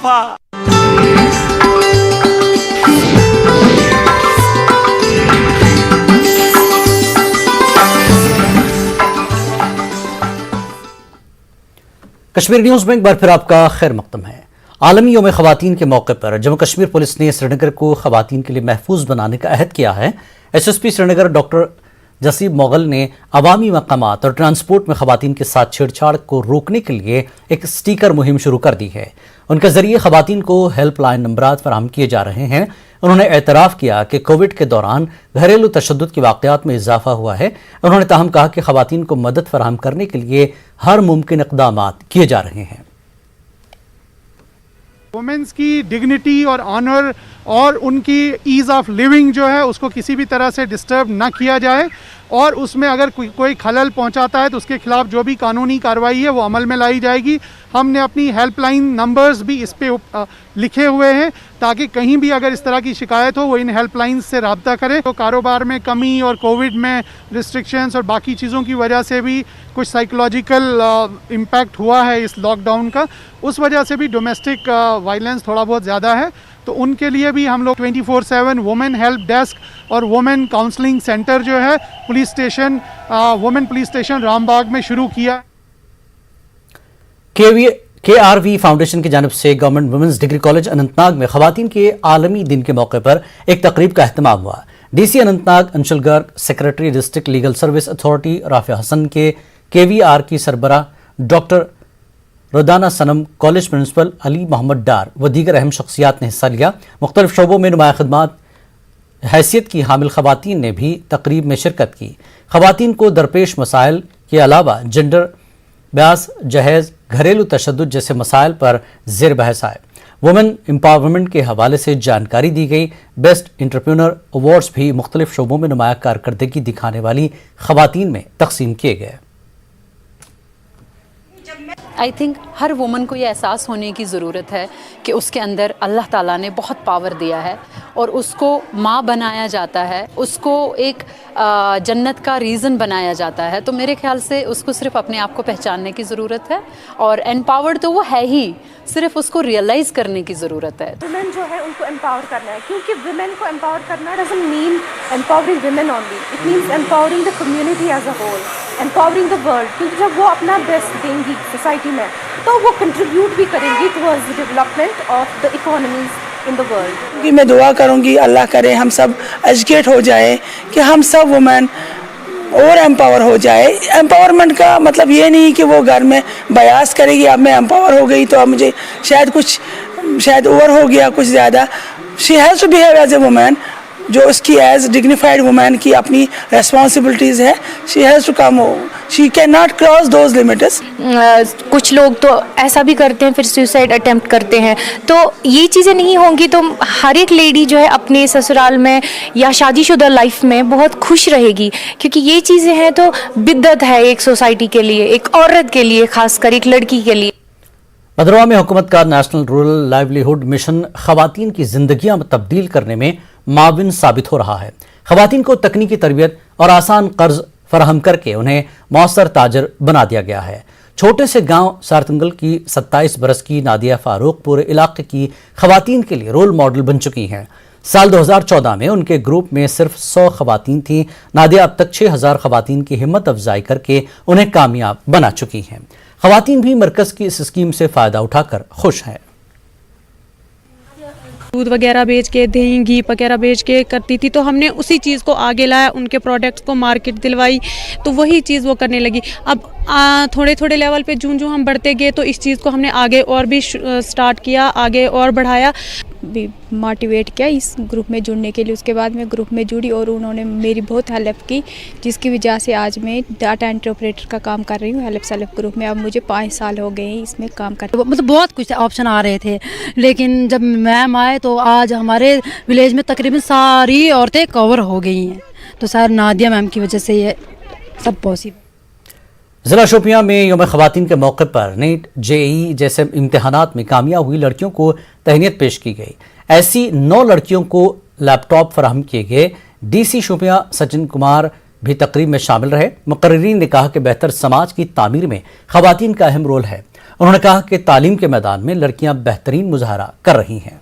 दफा। कश्मीर न्यूज़ में एक बार फिर आपका खैर मकदम है। आलमी यौम ख़वातीन के मौके पर जम्मू कश्मीर पुलिस ने श्रीनगर को ख़वातीन के लिए महफूज बनाने का अहद किया है। SSP श्रीनगर डॉक्टर जसीब मोगल ने अवामी मकामात और ट्रांसपोर्ट में ख़वातीन के साथ छेड़छाड़ को रोकने के लिए एक स्टिकर मुहिम शुरू कर दी है। उनके ज़रिए ख़वातीन को हेल्पलाइन नंबरात फराहम किए जा रहे हैं। उन्होंने एतराफ़ किया कि कोविड के दौरान घरेलू तशद्दुद के वाक़यात में इजाफा हुआ है। उन्होंने ताहम कहा कि ख़वातीन को मदद फराहम करने के लिए हर मुमकिन इक़दामात किए जा रहे हैं। वुमेन्स की डिग्निटी और ऑनर और उनकी ईज़ ऑफ लिविंग जो है उसको किसी भी तरह से डिस्टर्ब ना किया जाए, और उसमें अगर कोई खलल पहुंचाता है तो उसके खिलाफ जो भी कानूनी कार्रवाई है वो अमल में लाई जाएगी। हमने अपनी हेल्पलाइन नंबर्स भी इस पे लिखे हुए हैं ताकि कहीं भी अगर इस तरह की शिकायत हो वो इन हेल्पलाइन से रब्ता करें। तो कारोबार में कमी और कोविड में रिस्ट्रिक्शंस और बाकी चीज़ों की वजह से भी कुछ साइकोलॉजिकल इम्पैक्ट हुआ है इस लॉकडाउन का, उस वजह से भी डोमेस्टिक वायलेंस थोड़ा बहुत ज़्यादा है। तो उनके लिए भी हम लोग 24/7 वुमेन हेल्प डेस्क और वुमेन काउंसलिंग सेंटर जो है police station women police station Rambagh में शुरू किया। KRV फाउंडेशन की जानिब से government women's degree college Anantnag में ख़वातीन के आलमी दिन के मौके पर एक तकरीब का अहतमाम हुआ। DC Anantnag Anshul Garg, secretary district legal service authority Rafia Hasan के KVR की सरबराह doctor Rodana Sanam, college principal Ali Mohammad Dar व दीगर अहम शख्सियात ने हिस्सा लिया। मुख्तलिफ शोबों में नुमाया खिदमात हैसियत की हामिल ख़वातीन ने भी तकरीब में शिरकत की। ख़वातीन को दरपेश मसाइल के अलावा जेंडर ब्यास, जहेज़, घरेलू तशद्दुद जैसे मसाइल पर ज़ेर बहस आए। वुमेन एम्पावरमेंट के हवाले से जानकारी दी गई। बेस्ट एंटरप्रेन्योर अवार्ड्स भी मुख्तलिफ शोबों में नुमाया कारकर्दगी दिखाने वाली ख़वातीन में तकसीम किए गए। आई थिंक हर वुमन को ये एहसास होने की ज़रूरत है कि उसके अंदर अल्लाह ताला ने बहुत पावर दिया है और उसको माँ बनाया जाता है, उसको एक जन्नत का रीज़न बनाया जाता है। तो मेरे ख्याल से उसको सिर्फ अपने आप को पहचानने की ज़रूरत है और एम्पावर्ड तो वो है ही, सिर्फ उसको रियलाइज़ करने की ज़रूरत है। वुमेन जो है उनको एम्पावर करना है, क्योंकि वुमेन को एम्पावर करना doesn't mean empowering women only, it means empowering the community as a whole, empowering the world. क्योंकि जब वो अपना बेस्ट देंगी सोसाइटी में तो वो कंट्रीब्यूट भी करेंगी towards the development of the economies in the world. मैं दुआ करूंगी अल्लाह करे हम सब एजुकेट हो जाए कि हम सब वुमेन और एम्पावर हो जाए। एम्पावरमेंट का मतलब ये नहीं कि वो घर में बयास करेगी अब मैं एम्पावर हो गई तो अब मुझे शायद ओवर हो गया कुछ ज़्यादा। She has to behave as a women, जो उसकी एज डिग्निफाइड वुमेन की अपनी रेस्पॉन्सिबिलिटीज़ है। She has to come, she can not cross those limits. कुछ लोग तो ऐसा भी करते हैं, फिर सुसाइड अटेम्प्ट करते हैं। तो ये चीज़ें नहीं होंगी तो हर एक लेडी जो है अपने ससुराल में या शादीशुदा लाइफ में बहुत खुश रहेगी, क्योंकि ये चीज़ें हैं तो बिद्दत है एक सोसाइटी के लिए, एक औरत के लिए, खासकर एक लड़की के लिए। भद्रवाह में हुकूमत का नेशनल रूरल लाइवलीहुड मिशन ख़वातीन की जिंदगियां तब्दील करने में माविन साबित हो रहा है। ख़वातीन को तकनीकी तरबियत और आसान कर्ज फराहम करके उन्हें मौसर ताजर बना दिया गया है। छोटे से गांव सारतंगल की 27 बरस की नादिया फारूक पूरे इलाके की ख़वातीन के लिए रोल मॉडल बन चुकी हैं। साल 2014 में उनके ग्रुप में सिर्फ 100 ख़वातीन थीं। नादिया अब तक 6000 ख़वातीन की हिम्मत अफजाई करके उन्हें कामयाब बना चुकी हैं। ख़वातीन भी मरकज़ की इस स्कीम से फ़ायदा उठाकर खुश हैं। दूध वगैरह बेच के, दही घी वगैरह बेच के करती थी, तो हमने उसी चीज़ को आगे लाया, उनके प्रोडक्ट्स को मार्केट दिलवाई, तो वही चीज़ वो करने लगी। अब थोड़े थोड़े लेवल पे जूं हम बढ़ते गए तो इस चीज़ को हमने आगे और भी स्टार्ट किया, आगे और बढ़ाया, भी मोटिवेट किया इस ग्रुप में जुड़ने के लिए। उसके बाद मैं ग्रुप में जुड़ी और उन्होंने मेरी बहुत हेल्प की, जिसकी वजह से आज मैं डाटा एंट्री ऑपरेटर का काम कर रही हूँ हेल्प सेल्फ ग्रुप में। अब मुझे 5 साल हो गए हैं इसमें काम करते। मतलब बहुत कुछ ऑप्शन आ रहे थे, लेकिन जब मैम आए तो आज हमारे विलेज में तकरीबन सारी औरतें कवर हो गई हैं। तो सर नादिया मैम की वजह से ये सब पॉसिबल। ज़िला शोपियां में यौम ख़वातीन के मौके पर नीट, JEE जैसे इम्तहानात में कामयाब हुई लड़कियों को तहनीत पेश की गई। ऐसी 9 लड़कियों को लैपटॉप फराहम किए गए। DC शोपियां सचिन कुमार भी तकरीब में शामिल रहे। मुकर्रिरीन ने कहा कि बेहतर समाज की तामीर में ख़वातीन का अहम रोल है। उन्होंने कहा कि तालीम के मैदान में लड़कियां बेहतरीन मुजाहरा कर रही हैं।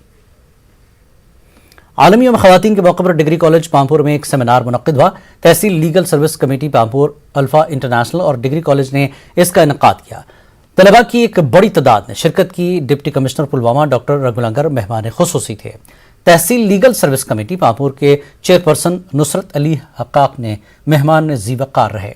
आलमी यौम ख़वातीन के मौके पर डिग्री कॉलेज पामपुर में एक सेमिनार मुनक्किद हुआ। तहसील legal service committee Pampore, Alpha international और डिग्री कॉलेज ने इसका इनेकाद किया। तलबा की एक बड़ी तादाद ने शिरकत की। डिप्टी कमिश्नर पुलवामा डॉक्टर रघुलंगर मेहमान खुसूसी थे। तहसील लीगल सर्विस कमेटी पामपुर के चेयरपर्सन नुसरत अली हक्काक ने मेहमान ज़ीवकार रहे।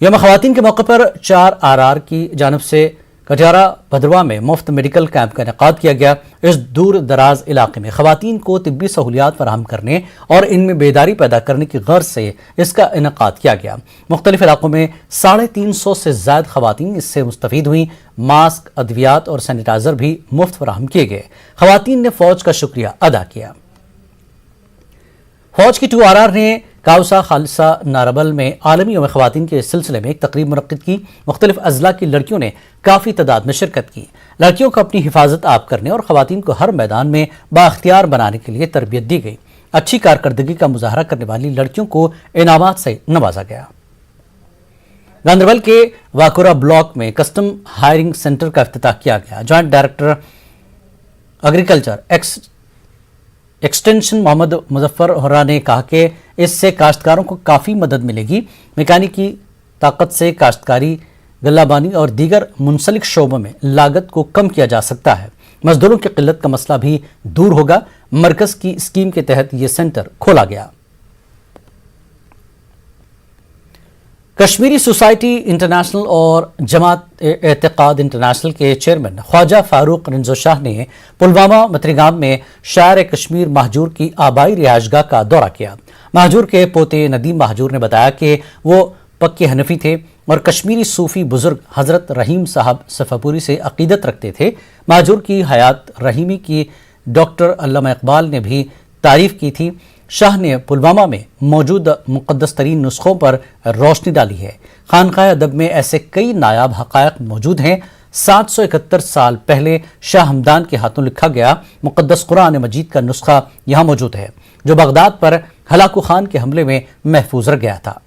यौम ख़वातीन के मौके पर 4 RR की जानिब से कटियारा भद्रवा में मुफ्त मेडिकल कैंप का इनेकाद किया गया। इस दूर दराज इलाके में ख़वातीन को तिब्बी सहूलियात फराहम करने और इनमें बेदारी पैदा करने की गर्ज से इसका इनेकाद किया गया। मुख्तलिफ इलाकों में 350 से ज़ायद ख़वातीन इससे मुस्तफ़ीद हुई। मास्क, अद्वियात और सैनिटाइज़र भी मुफ्त फराहम किए गए। ख़वातीन ने फ़ौज का शुक्रिया अदा किया। फौज की 2 RR ने काउसा खालिसा नारबल में आलमी यौम ख़वातीन के सिलसिले में एक तकरीब मुनक्किद की। मुख्तलिफ अज़ला की लड़कियों ने काफ़ी तादाद में शिरकत की। लड़कियों को अपनी हिफाजत आप करने और ख़वातीन को हर मैदान में बाख्तियार बनाने के लिए तरबियत दी गई। अच्छी कारकर्दगी का मुजाहरा करने वाली लड़कियों को इनामात से नवाजा गया। गांदरबल के वाकुरा ब्लॉक में कस्टम हायरिंग सेंटर का इफ्तिताह किया गया। Joint director agriculture extension Mohammad Muzaffar Hora ने कहा कि इससे काश्तकारों को काफ़ी मदद मिलेगी। मैकेनिकी ताकत से काश्तकारी, गल्लाबानी और दीगर मुंसलिक शोबों में लागत को कम किया जा सकता है। मजदूरों की किल्लत का मसला भी दूर होगा। मरकज़ की स्कीम के तहत ये सेंटर खोला गया। कश्मीरी सोसाइटी इंटरनेशनल और जमात एतकाद इंटरनेशनल के चेयरमैन ख्वाजा फारूक रिंजो शाह ने पुलवामा मतरीगाम में शायर कश्मीर महजूर की आबाई रिहायशगाह का दौरा किया। महजूर के पोते नदीम महजूर ने बताया कि वो पक्के हनफी थे और कश्मीरी सूफी बुजुर्ग हज़रत रहीम साहब सफ़ापुरी से अकीदत रखते थे। महजूर की हयात रहीमी की डॉक्टर अल्लामा इकबाल ने भी तारीफ़ की थी। शाह ने पुलवामा में मौजूद मुक़द्दस तरीन नुस्खों पर रोशनी डाली है। खानकाह अदब में ऐसे कई नायाब हक़ायक़ मौजूद हैं। 771 साल पहले शाह हमदान के हाथों लिखा गया मुक़द्दस कुरान मजीद का नुस्खा यहाँ मौजूद है, जो बगदाद पर हलाकू खान के हमले में महफूज रह गया था।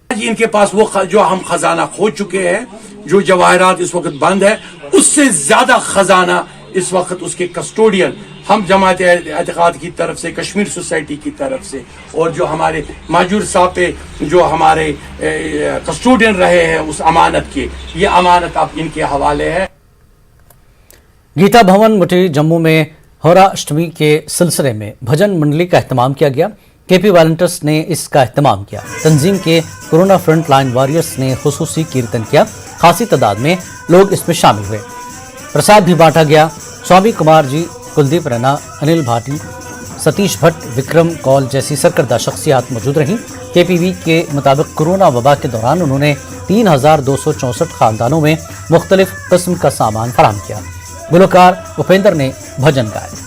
इनके पास वो जो हम खजाना खो चुके हैं, जो जवाहरात इस वक्त बंद है, उससे ज्यादा खजाना इस वक्त उसके कस्टोडियन हम जमात एतकाद की तरफ से, कश्मीर सोसाइटी की तरफ से, और जो हमारे माजूर साहब पे जो हमारे कस्टोडियन रहे हैं उस अमानत के, ये अमानत अब इनके हवाले है। गीता भवन मुठी जम्मू में होरा अष्टमी के सिलसिले में भजन मंडली का एहतमाम किया गया। KP वॉलंटियर्स ने इसका एहतमाम किया। तंजीम के कोरोना फ्रंट लाइन वॉरियर्स ने खुसूसी कीर्तन किया। खासी तादाद में लोग इसमें शामिल हुए। प्रसाद भी बांटा गया। स्वामी कुमार जी, कुलदीप रैना, अनिल भाटी, सतीश भट्ट, विक्रम कौल जैसी सरकर्दा शख्सियात मौजूद रहीं। KPV के मुताबिक कोरोना वबा के दौरान उन्होंने 3264 खानदानों में मुख्तलिफ किस्म का सामान फराहम किया। गुलकार उपेंद्र ने भजन गाए।